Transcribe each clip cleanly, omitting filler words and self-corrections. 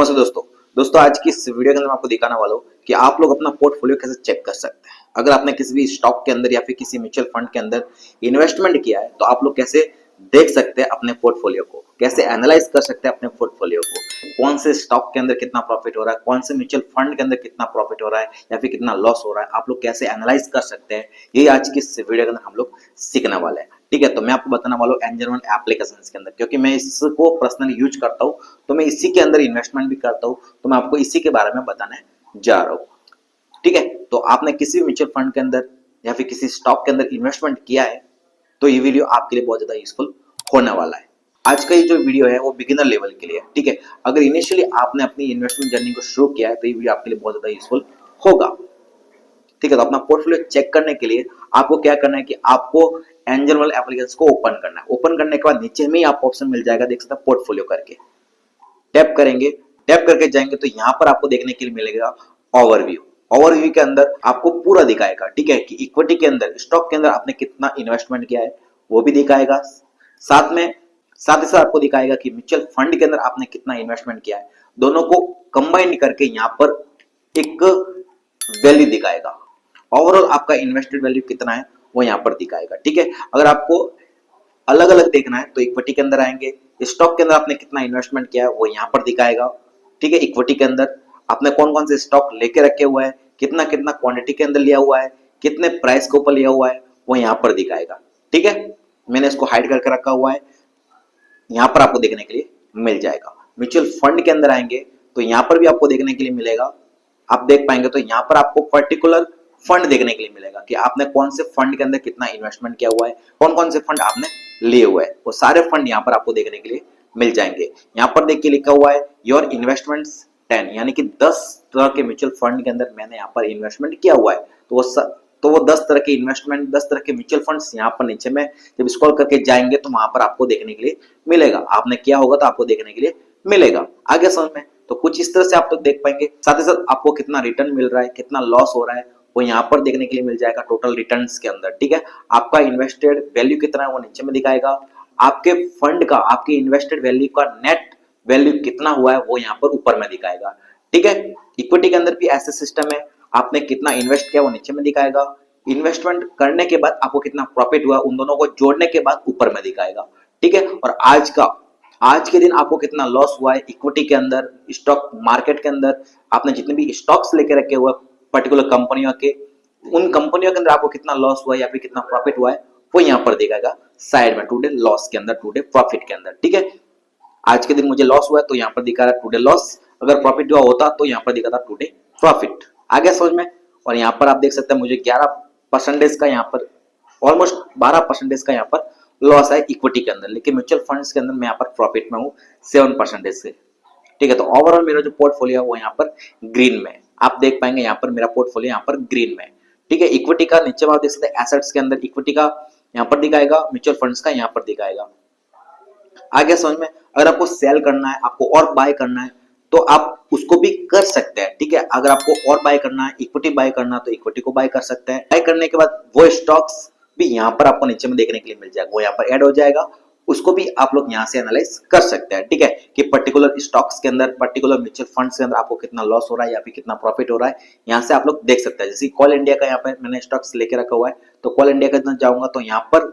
नमस्ते दोस्तों आज की इस वीडियो के अंदर मैं आपको दिखाने वाला हूँ कि आप लोग अपना पोर्टफोलियो कैसे चेक कर सकते हैं। अगर आपने किसी भी स्टॉक के अंदर या फिर किसी म्यूचुअल फंड के अंदर इन्वेस्टमेंट किया है तो आप लोग कैसे देख सकते हैं अपने पोर्टफोलियो को, कैसे एनालाइज कर सकते हैं अपने पोर्टफोलियो को, कौन से स्टॉक के अंदर कितना प्रॉफिट हो रहा है, कौन से म्यूचुअल फंड के अंदर कितना प्रॉफिट हो रहा है या फिर कितना लॉस हो रहा है, आप लोग कैसे एनालाइज कर सकते हैं। ये आज की इस वीडियो के अंदर हम लोग सीखने वाले हैं। ठीक है, तो मैं आपको बताने वाला हूँ एंजल वन एप्लीकेशन के अंदर, क्योंकि मैं इसको पर्सनली यूज करता हूँ, तो मैं इसी के अंदर इन्वेस्टमेंट भी करता हूँ, तो मैं आपको इसी के बारे में बताने जा रहा हूँ। ठीक है, तो आपने किसी भी म्यूचुअल फंड के अंदर या फिर किसी स्टॉक के अंदर इन्वेस्टमेंट किया है तो ये वीडियो आपके लिए बहुत ज्यादा यूजफुल होने वाला है। आज का ये जो वीडियो है वो बिगिनर लेवल के लिए है। ठीक है, अगर इनिशियली आपने अपनी इन्वेस्टमेंट जर्नी को शुरू किया है तो ये वीडियो आपके लिए बहुत ज्यादा यूजफुल होगा। ठीक है, तो अपना पोर्टफोलियो चेक करने के लिए आपको क्या करना है कि आपको एंजल वन एप्लीकेशन को ओपन करना है। ओपन करने के बाद नीचे में ही आपको ऑप्शन मिल जाएगा, देख सकते हैं पोर्टफोलियो करके टैप करेंगे। टैप करके जाएंगे तो यहाँ पर आपको देखने के लिए मिलेगा ओवरव्यू। ओवरव्यू के अंदर आपको पूरा दिखाएगा, ठीक है, कि इक्विटी के अंदर, स्टॉक के अंदर आपने कितना इन्वेस्टमेंट किया है वो भी दिखाएगा। साथ ही साथ आपको दिखाएगा कि म्यूचुअल फंड के अंदर आपने कितना इन्वेस्टमेंट किया है। दोनों को कंबाइन करके यहाँ पर एक वैल्यू दिखाएगा। ओवरऑल आपका इन्वेस्टेड वैल्यू कितना है वो यहाँ पर दिखाएगा। ठीक है, अगर आपको अलग अलग देखना है तो इक्विटी के अंदर आएंगे, स्टॉक के अंदर आपने कितना इन्वेस्टमेंट किया है वो यहाँ पर दिखाएगा। ठीक है, इक्विटी के अंदर आपने कौन कौन से स्टॉक लेके रखे हुआ है, कितना कितना क्वांटिटी के अंदर लिया हुआ है, कितने प्राइस के ऊपर लिया हुआ है वो यहाँ पर दिखाएगा। ठीक है, मैंने इसको हाइड करके रखा हुआ है, यहाँ पर आपको देखने के लिए मिल जाएगा। म्यूचुअल फंड के अंदर आएंगे तो यहाँ पर भी आपको देखने के लिए मिलेगा। आप देख पाएंगे तो यहाँ पर आपको पर्टिकुलर फंड देखने के लिए मिलेगा कि आपने कौन से फंड के अंदर कितना इन्वेस्टमेंट किया हुआ है, कौन कौन से फंड आपने लिए हुए हैं, वो सारे फंड यहाँ पर आपको देखने के लिए मिल जाएंगे। यहाँ पर देखिए लिखा हुआ है योर इन्वेस्टमेंट्स 10, यानी कि 10 तरह के म्यूचुअल फंड के अंदर मैंने यहाँ पर इन्वेस्टमेंट किया हुआ है। तो वो 10 तरह के इन्वेस्टमेंट, 10 तरह के म्यूचुअल फंड्स यहाँ पर नीचे में जब स्क्रॉल करके जाएंगे तो वहां पर आपको देखने के लिए मिलेगा। आपने किया होगा तो आपको देखने के लिए मिलेगा। आगे समझ में, तो कुछ इस तरह से आप लोग देख पाएंगे। साथ ही साथ आपको कितना रिटर्न मिल रहा है, कितना लॉस हो रहा है वो यहाँ पर देखने के लिए मिल जाएगा टोटल रिटर्न्स के अंदर। ठीक है, आपका इन्वेस्टेड वैल्यू कितना है वो नीचे में दिखाएगा। आपके फंड का, आपके इन्वेस्टेड वैल्यू का नेट वैल्यू कितना हुआ है वो यहाँ पर ऊपर में दिखाएगा। ठीक है, इक्विटी के अंदर भी ऐसे सिस्टम है, आपने कितना इन्वेस्ट किया वो नीचे में दिखाएगा। इन्वेस्टमेंट करने के बाद आपको कितना प्रॉफिट हुआ उन दोनों को जोड़ने के बाद ऊपर में दिखाएगा। ठीक है, और आज के दिन आपको कितना लॉस हुआ है इक्विटी के अंदर, स्टॉक मार्केट के अंदर आपने जितने भी स्टॉक्स लेके रखे हुए पर्टिकुलर कंपनियों के, उन कंपनियों के अंदर आपको कितना लॉस हुआ है या फिर कितना प्रॉफिट हुआ है वो यहाँ पर दिखाएगा साइड में, टुडे लॉस के अंदर, टुडे प्रॉफिट के अंदर। ठीक है, आज के दिन मुझे लॉस हुआ है तो यहाँ पर दिखा रहा है टुडे लॉस, अगर प्रॉफिट हुआ होता तो यहाँ पर दिखा था टुडे प्रॉफिट। आगे समझ में, और यहाँ पर आप देख सकते हैं मुझे 11% का, यहाँ पर ऑलमोस्ट 12% का यहाँ पर लॉस है इक्विटी के अंदर, लेकिन म्यूचुअल फंड्स के अंदर मैं यहाँ पर प्रॉफिट में हूँ 7% से। ठीक है, तो ओवरऑल मेरा जो पोर्टफोलियो है वो यहाँ पर ग्रीन में, आप देख पाएंगे यहाँ पर मेरा पोर्टफोलियो यहाँ पर ग्रीन में। ठीक है, इक्विटी का नीचे आप देख सकते हैं एसेट्स के अंदर इक्विटी का यहाँ पर दिखाएगा, म्यूचुअल फंड्स का यहाँ पर दिखाएगा। आगे समझ में, अगर आपको सेल करना है, आपको और बाय करना है तो आप उसको भी कर सकते हैं। ठीक है, अगर आपको और बाय करना है, इक्विटी बाय करना है तो इक्विटी को बाय कर सकते हैं। बाय करने के बाद वो स्टॉक्स भी यहाँ पर आपको नीचे में देखने के लिए मिल जाएगा, वो यहाँ पर ऐड हो जाएगा, उसको भी आप लोग यहाँ से एनालाइज कर सकते हैं। ठीक है, कि पर्टिकुलर स्टॉक्स के अंदर, पर्टिकुलर म्यूचुअल फंड्स के अंदर आपको कितना लॉस हो रहा है या फिर कितना प्रॉफिट हो रहा है, यहाँ से आप लोग देख सकते हैं। जैसे कॉल इंडिया का यहाँ पर मैंने स्टॉक्स लेके रखा हुआ है, तो कॉल इंडिया के अंदर जाऊंगा तो यहाँ पर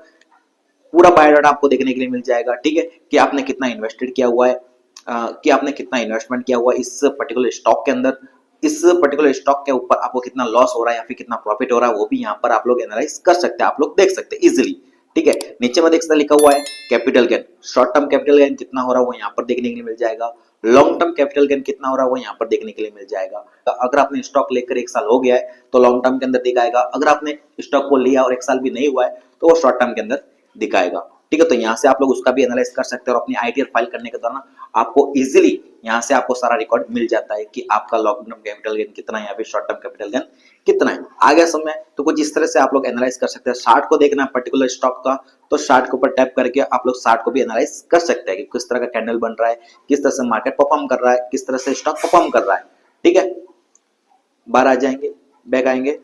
पूरा बायोडाटा आपको देखने के लिए मिल जाएगा। ठीक है, कि आपने कितना इन्वेस्टेड किया हुआ है, कि आपने कितना इन्वेस्टमेंट किया हुआ है इस पर्टिकुलर स्टॉक के अंदर, इस पर्टिकुलर स्टॉक के ऊपर आपको कितना लॉस हो रहा है या फिर कितना प्रॉफिट हो रहा है वो भी यहाँ पर आप लोग एनालाइज कर सकते हैं, आप लोग देख सकते हैं इजिली। ठीक है, नीचे में देख सकते लिखा हुआ है capital gain, short term capital gain कितना हो रहा है वो यहाँ पर देखने के लिए मिल जाएगा, लॉन्ग टर्म कैपिटल गेन कितना हो रहा है वो यहाँ पर देखने के लिए मिल जाएगा। अगर आपने स्टॉक लेकर 1 साल हो गया है तो लॉन्ग टर्म के अंदर दिखाएगा, अगर आपने स्टॉक को लिया और 1 साल भी नहीं हुआ है तो वो शॉर्ट टर्म के अंदर दिखाएगा। ठीक है, तो यहाँ से आप लोग उसका भी एनालाइज कर सकते हैं और अपनी आईटीआर फाइल करने के दौरान आपको इजीली यहाँ से आपको सारा रिकॉर्ड मिल जाता है कि आपका लॉन्ग टर्म कैपिटल गेन कितना है या फिर शॉर्ट टर्म कैपिटल गेन कितना है। आगे समय तो कुछ इस तरह से आप लोग एनालाइज कर सकते हैं। चार्ट को देखना है पर्टिकुलर स्टॉक का, तो चार्ट के ऊपर टैप करके आप लोग चार्ट को भी एनालाइज कर सकते हैं कि किस तरह का कैंडल बन रहा है, किस तरह से मार्केट परफॉर्म कर रहा है, किस तरह से स्टॉक परफॉर्म कर रहा है। ठीक है, बाहर आ जाएंगे, बैक आएंगे,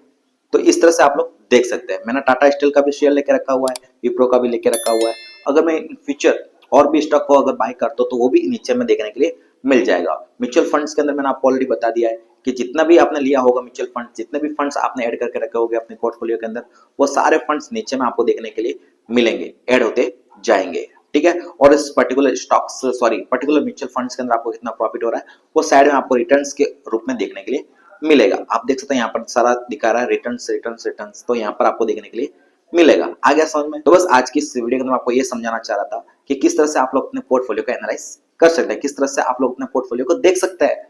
तो इस तरह से आप लोग देख सकते हैं। मैंने टाटा स्टील का भी शेयर लेके रखा हुआ है, विप्रो का भी लेके रखा हुआ है। अगर मैं इन फ्यूचर और भी स्टॉक को अगर बाय करता हूं तो वो भी नीचे में देखने के लिए मिल जाएगा। म्यूचुअल फंड्स के अंदर मैंने आपको ऑलरेडी बता दिया है कि जितना भी आपने लिया होगा म्यूचुअल फंड, जितने भी फंड्स आपने ऐड करके रखे होंगे अपने पोर्टफोलियो के अंदर, वो सारे फंड्स नीचे में आपको देखने के लिए मिलेंगे, ऐड होते जाएंगे। ठीक है, और इस particular stocks sorry particular mutual funds के अंदर आपको कितना प्रॉफिट हो रहा है वो साइड में आपको रिटर्न्स के रूप में देखने के लिए मिलेगा। आप देख सकते हैं यहाँ पर सारा दिखा रहा है रिटर्न्स रिटर्न्स रिटर्न्स, तो यहाँ पर आपको देखने के लिए मिलेगा। आ गया समझ में? तो बस आज की इस वीडियो के अंदर आपको ये समझाना चाह रहा था कि किस तरह से आप लोग अपने पोर्टफोलियो को एनालाइज कर सकते हैं, किस तरह से आप लोग अपने पोर्टफोलियो को देख सकते हैं।